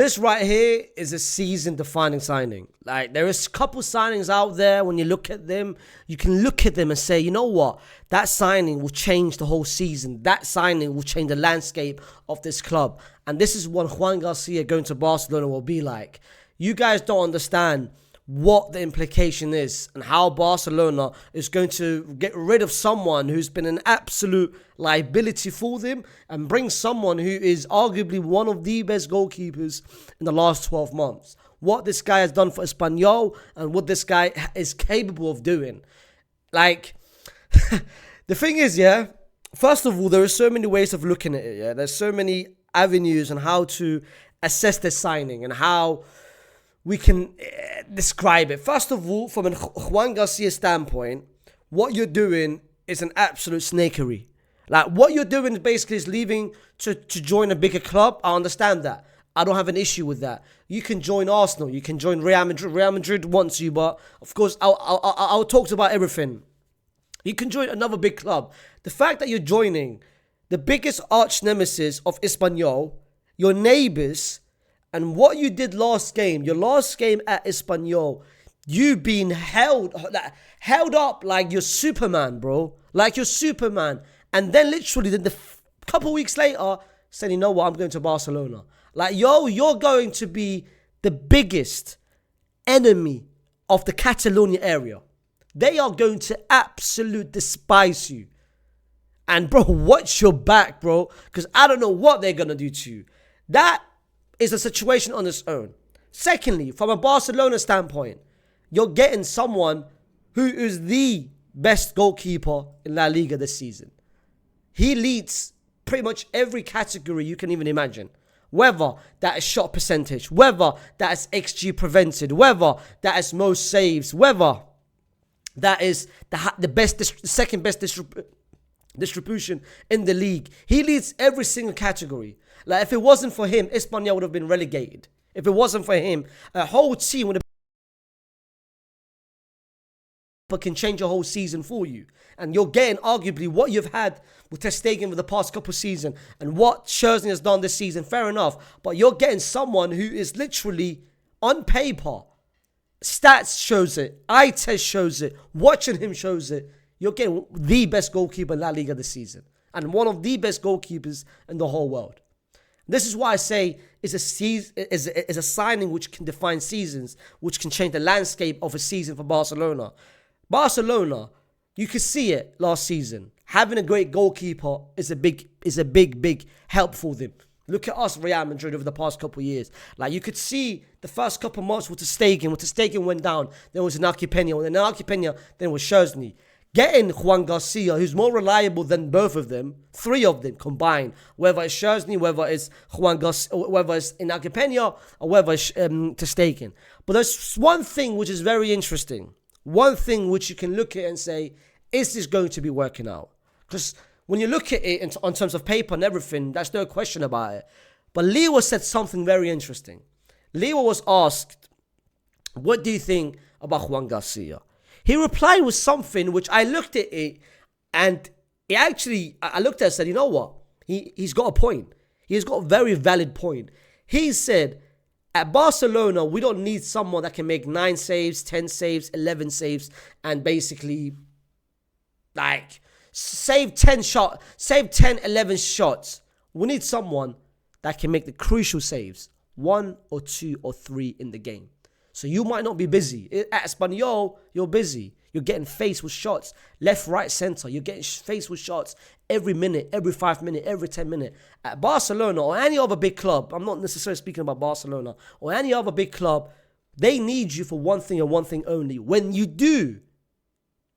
This right here is a season-defining signing. Like, there is a couple signings out there. When you look at them, you can look at them and say, you know what? That signing will change the whole season. That signing will change the landscape of this club. And this is what Joan Garcia going to Barcelona will be like. You guys don't understand what the implication is and how Barcelona is going to get rid of someone who's been an absolute liability for them and bring someone who is arguably one of the best goalkeepers in the last 12 months. What this guy has done for Espanyol and what this guy is capable of doing. Like, the thing is, yeah, first of all, there are so many ways of looking at it, yeah. There's so many avenues on how to assess this signing and how we can describe it. First of all, from a Joan Garcia standpoint, what you're doing is an absolute snakery. Like, what you're doing is basically leaving to join a bigger club. I understand that. I don't have an issue with that. You can join Arsenal. You can join Real Madrid. Real Madrid wants you, but of course, I'll talk about everything. You can join another big club. The fact that you're joining the biggest arch nemesis of Espanyol, your neighbours, and what you did last game, your last game at Espanyol, you been held up like you're Superman, bro. Like you're Superman. And then literally the couple weeks later, saying, you know what, I'm going to Barcelona. Like, you're going to be the biggest enemy of the Catalonia area. They are going to absolutely despise you. And bro, watch your back, bro. Because I don't know what they're going to do to you. That is a situation on its own. Secondly, from a Barcelona standpoint, you're getting someone who is the best goalkeeper in La Liga this season. He leads pretty much every category you can even imagine. Whether that is shot percentage, whether that is XG prevented, whether that is most saves, whether that is the second best distribution in the league. He leads every single category. Like, if it wasn't for him, Espanyol would have been relegated. If it wasn't for him, a whole team would have but can change a whole season for you. And you're getting arguably what you've had with Ter Stegen for the past couple of seasons and what Szczesny has done this season, fair enough. But you're getting someone who is literally, on paper, stats shows it, eye test shows it, watching him shows it. You're getting the best goalkeeper in La Liga this season. And one of the best goalkeepers in the whole world. This is why I say is a signing which can define seasons, which can change the landscape of a season for Barcelona. Barcelona, you could see it last season. Having a great goalkeeper is a big help for them. Look at us, Real Madrid, over the past couple of years. Like, you could see the first couple of months with Ter Stegen. When Ter Stegen went down, then was Inaki Peña. When Inaki Peña, then it was Szczesny. Getting Joan Garcia, who's more reliable than both of them, three of them combined, whether it's Szczesny, whether it's Joan Garcia, whether it's Inaki Peña, or whether it's Ter Stegen. But there's one thing which is very interesting. One thing which you can look at and say, is this going to be working out? Because when you look at it in terms of paper and everything, there's no question about it. But Leo said something very interesting. Leo was asked, what do you think about Joan Garcia? He replied with something which I looked at it and I looked at it and said, you know what? He's got a point. He's got a very valid point. He said, at Barcelona, we don't need someone that can make 9 saves, 10 saves, 11 saves, and basically, like, save 10, 11 shots. We need someone that can make the crucial saves, 1 or 2 or 3 in the game. So you might not be busy. At Espanyol, you're busy. You're getting faced with shots, left, right, center. You're getting faced with shots every minute, every 5 minutes, every 10 minutes. At Barcelona or any other big club, I'm not necessarily speaking about Barcelona, or any other big club, they need you for one thing and one thing only. When you do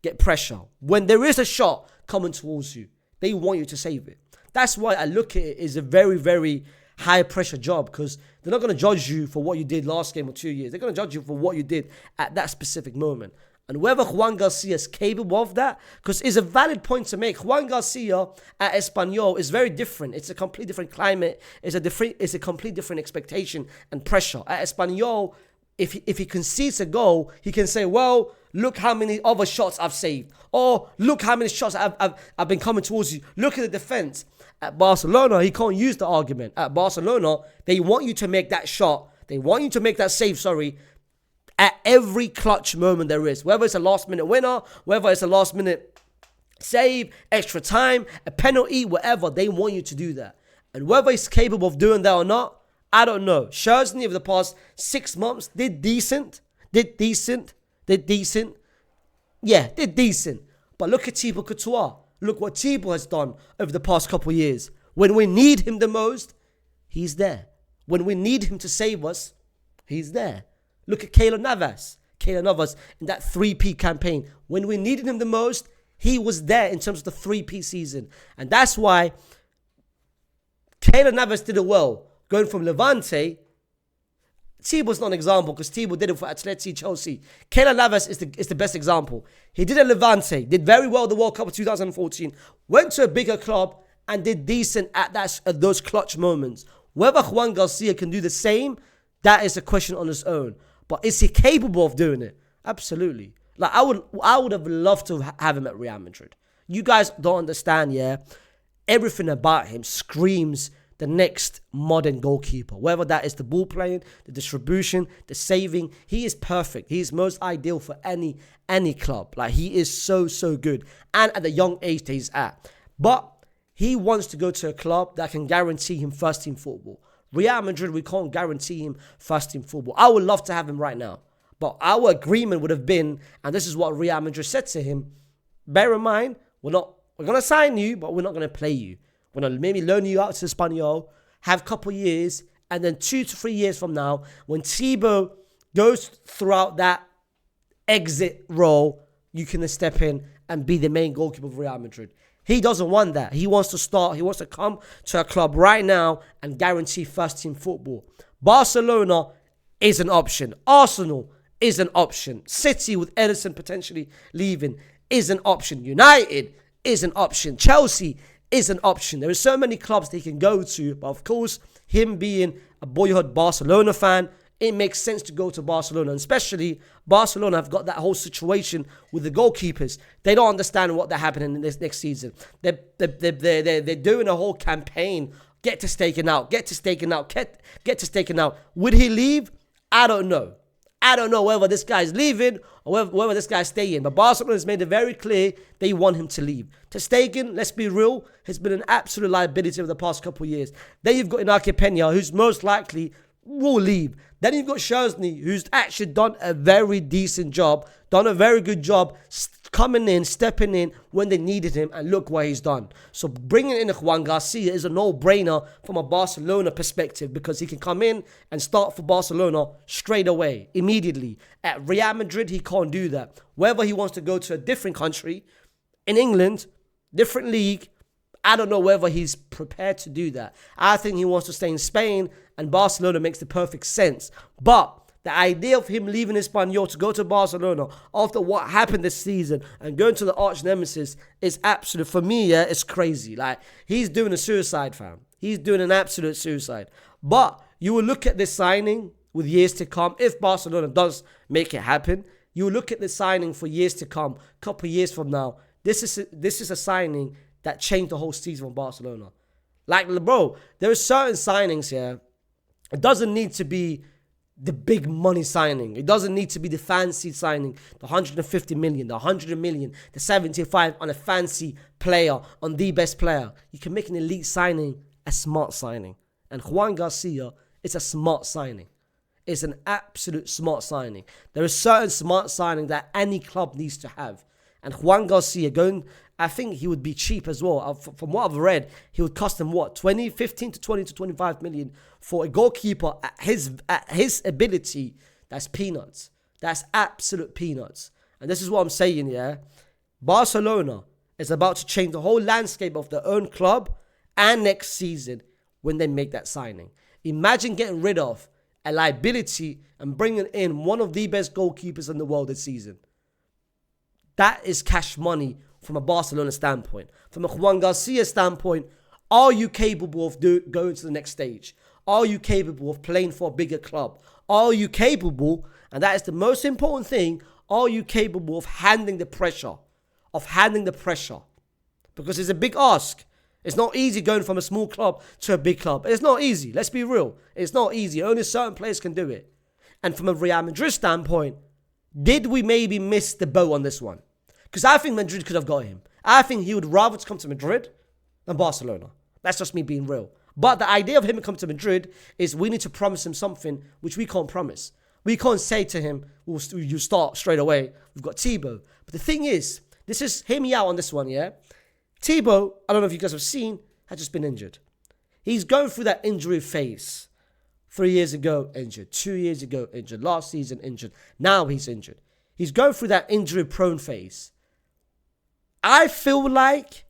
get pressure, when there is a shot coming towards you, they want you to save it. That's why I look at it as a very, very high pressure job, because they're not going to judge you for what you did last game or 2 years. They're going to judge you for what you did at that specific moment. And whether Joan Garcia is capable of that, because it's a valid point to make. Joan Garcia at Espanyol is very different. It's a completely different climate. It's a complete different expectation and pressure. At Espanyol, if he concedes a goal, he can say, well, look how many other shots I've saved. Or look how many shots I've been coming towards you. Look at the defense. At Barcelona, he can't use the argument. At Barcelona, they want you to make that shot. They want you to make that save, at every clutch moment there is. Whether it's a last-minute winner, whether it's a last-minute save, extra time, a penalty, whatever, they want you to do that. And whether he's capable of doing that or not, I don't know. Szczęsny over the past 6 months did decent. Yeah, did decent. But look at Thibaut Courtois. Look what Thibaut has done over the past couple of years. When we need him the most, he's there. When we need him to save us, he's there. Look at Keylor Navas. Keylor Navas in that 3P campaign. When we needed him the most, he was there in terms of the 3P season. And that's why Keylor Navas did it well. Going from Levante, Thibaut's not an example because Thibaut did it for Atleti, Chelsea. Keylor Navas is the best example. He did at Levante, did very well at the World Cup of 2014, went to a bigger club and did decent at those clutch moments. Whether Joan Garcia can do the same, that is a question on its own. But is he capable of doing it? Absolutely. Like I would have loved to have him at Real Madrid. You guys don't understand, yeah? Everything about him screams the next modern goalkeeper. Whether that is the ball playing, the distribution, the saving, he is perfect. He is most ideal for any club. Like he is so good. And at the young age that he's at. But he wants to go to a club that can guarantee him first team football. Real Madrid, we can't guarantee him first team football. I would love to have him right now. But our agreement would have been, and this is what Real Madrid said to him, bear in mind, we're going to sign you, but we're not going to play you. We're going to maybe loan you out to Espanyol, have a couple years, and then 2 to 3 years from now, when Thibaut goes throughout that exit role, you can step in and be the main goalkeeper of Real Madrid. He doesn't want that. He wants to start. He wants to come to a club right now and guarantee first team football. Barcelona is an option. Arsenal is an option. City with Ederson potentially leaving is an option. United is an option. Chelsea is an option. There are so many clubs they can go to, but of course, him being a boyhood Barcelona fan, it makes sense to go to Barcelona. And especially, Barcelona have got that whole situation with the goalkeepers. They don't understand what they're happening in this next season. They're doing a whole campaign. Get to staking out. Would he leave? I don't know. I don't know whether this guy's leaving or whether this guy's staying. But Barcelona has made it very clear they want him to leave. Ter Stegen, let's be real, has been an absolute liability over the past couple of years. Then you've got Iñaki Peña, who's most likely will leave. Then you've got Szczęsny, who's actually done a very decent job, done a very good job coming in, stepping in when they needed him, and look what he's done. So bringing in Joan Garcia is a no-brainer from a Barcelona perspective because he can come in and start for Barcelona straight away, immediately. At Real Madrid, he can't do that. Whether he wants to go to a different country, in England, different league, I don't know whether he's prepared to do that. I think he wants to stay in Spain, and Barcelona makes the perfect sense. But the idea of him leaving Espanyol to go to Barcelona after what happened this season and going to the arch nemesis is absolute, for me, yeah, it's crazy. Like, he's doing a suicide, fam. He's doing an absolute suicide. But you will look at this signing with years to come. If Barcelona does make it happen, you will look at the signing for years to come, a couple of years from now. This is a signing that changed the whole season for Barcelona. Like, bro, there are certain signings here. It doesn't need to be the big money signing. It doesn't need to be the fancy signing, the 150 million, the 100 million, the 75 on a fancy player, on the best player. You can make an elite signing a smart signing. And Joan Garcia is a smart signing. It's an absolute smart signing. There is certain smart signing that any club needs to have. And Joan Garcia I think he would be cheap as well. From what I've read, he would cost them 15 to 20 to 25 million for a goalkeeper at his ability. That's peanuts. That's absolute peanuts. And this is what I'm saying, yeah. Barcelona is about to change the whole landscape of their own club and next season when they make that signing. Imagine getting rid of a liability and bringing in one of the best goalkeepers in the world this season. That is cash money from a Barcelona standpoint. From a Joan Garcia standpoint, are you capable of going to the next stage? Are you capable of playing for a bigger club? Are you capable, and that is the most important thing, are you capable of handling the pressure? Because it's a big ask. It's not easy going from a small club to a big club. It's not easy. Let's be real. It's not easy. Only certain players can do it. And from a Real Madrid standpoint, did we maybe miss the boat on this one? Because I think Madrid could have got him. I think he would rather come to Madrid than Barcelona. That's just me being real. But the idea of him coming to Madrid is we need to promise him something which we can't promise. We can't say to him, you start straight away. We've got Thibaut. But the thing is, hear me out on this one, yeah? Thibaut, I don't know if you guys have seen, has just been injured. He's going through that injury phase. 3 years ago, injured. 2 years ago, injured. Last season, injured. Now he's injured. He's going through that injury-prone phase. I feel like,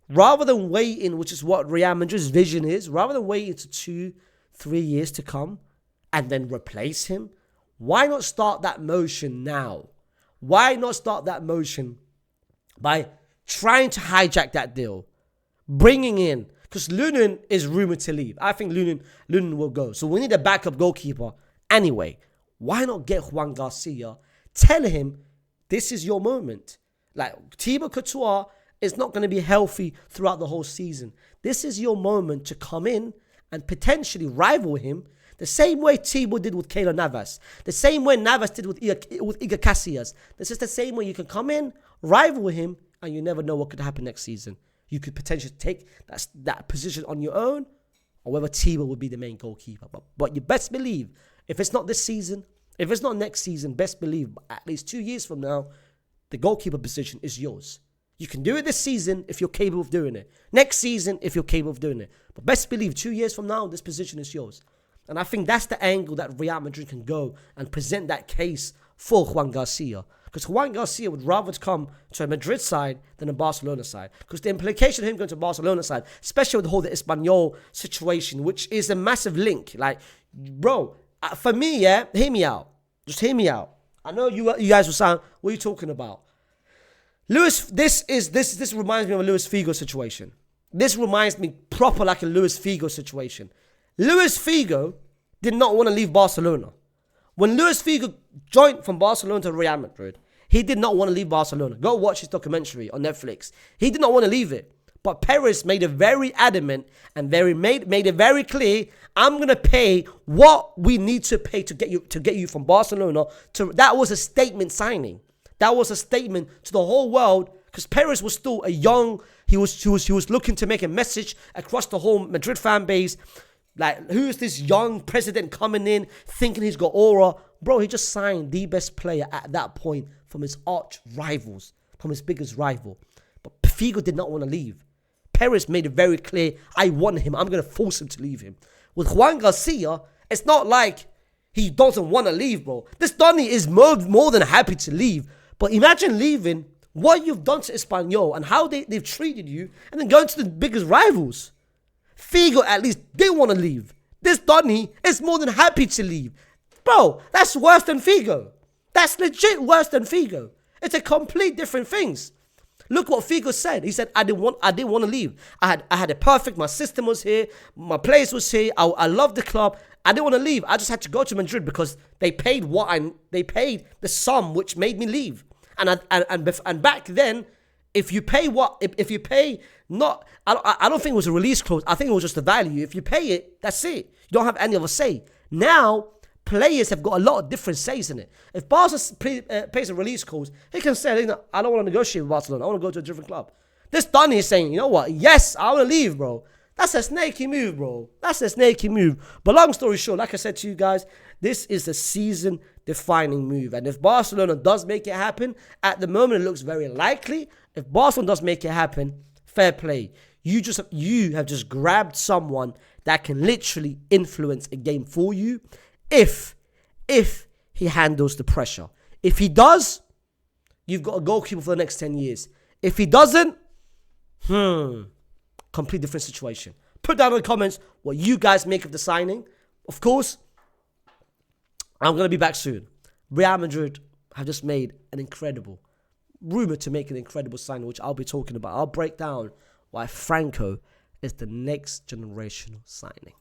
rather than waiting, which is what Real Madrid's vision is, rather than waiting to 2-3 years to come and then replace him, why not start that motion now? Why not start that motion by trying to hijack that deal, bringing in, because Lunin is rumored to leave. I think Lunin will go. So we need a backup goalkeeper anyway. Why not get Joan Garcia? Tell him this is your moment. Like, Thibaut Courtois is not going to be healthy throughout the whole season. This is your moment to come in and potentially rival him the same way Thibaut did with Keylor Navas. The same way Navas did with Iker Casillas. This is the same way you can come in, rival him, and you never know what could happen next season. You could potentially take that position on your own, or whether Thibaut would be the main goalkeeper. But you best believe, if it's not this season, if it's not next season, best believe at least 2 years from now, the goalkeeper position is yours. You can do it this season if you're capable of doing it. Next season if you're capable of doing it. But best believe 2 years from now, this position is yours. And I think that's the angle that Real Madrid can go and present that case for Joan Garcia. Because Joan Garcia would rather come to a Madrid side than a Barcelona side. Because the implication of him going to Barcelona side, especially with the whole Espanyol situation, which is a massive link. Like, bro, for me, yeah, hear me out. Just hear me out. I know you guys will sound, what are you talking about? This reminds me of a Luis Figo situation. This reminds me proper like a Luis Figo situation. Luis Figo did not want to leave Barcelona. When Luis Figo joined from Barcelona to Real Madrid, he did not want to leave Barcelona. Go watch his documentary on Netflix. He did not want to leave it. But Perez made it very adamant and made it very clear, I'm going to pay what we need to pay to get you from Barcelona to. That was a statement signing. That was a statement to the whole world, because Perez was still a young, he was looking to make a message across the whole Madrid fan base. Like, who is this young president coming in thinking he's got aura? Bro, he just signed the best player at that point from his arch rivals, from his biggest rival. But Figo did not want to leave. Perez made it very clear, I want him. I'm going to force him to leave him. With Joan Garcia, it's not like he doesn't want to leave, bro. This Donny is more than happy to leave. But imagine leaving, what you've done to Espanyol and how they've treated you, and then going to the biggest rivals. Figo at least didn't want to leave. This Donny is more than happy to leave. Bro, that's worse than Figo. That's legit worse than Figo. It's a complete different things. Look what Figo said. He said, I didn't want to leave. I had it perfect. My system was here. My players was here. I love the club. I didn't want to leave. I just had to go to Madrid because they paid the sum which made me leave. And back then, if you pay not, I don't think it was a release clause. I think it was just the value. If you pay it, that's it. You don't have any other say. Now, players have got a lot of different says in it. If Barca pays a release clause, he can say, I don't want to negotiate with Barcelona. I want to go to a different club. This Donny is saying, you know what? Yes, I want to leave, bro. That's a snaky move, bro. That's a snaky move. But long story short, like I said to you guys, this is a season-defining move. And if Barcelona does make it happen, at the moment it looks very likely. If Barcelona does make it happen, fair play. You have just grabbed someone that can literally influence a game for you if he handles the pressure. If he does, you've got a goalkeeper for the next 10 years. If he doesn't, complete different situation. Put down in the comments what you guys make of the signing. Of course, I'm going to be back soon. Real Madrid have just made rumored to make an incredible signing, which I'll be talking about. I'll break down why Franco is the next generational signing.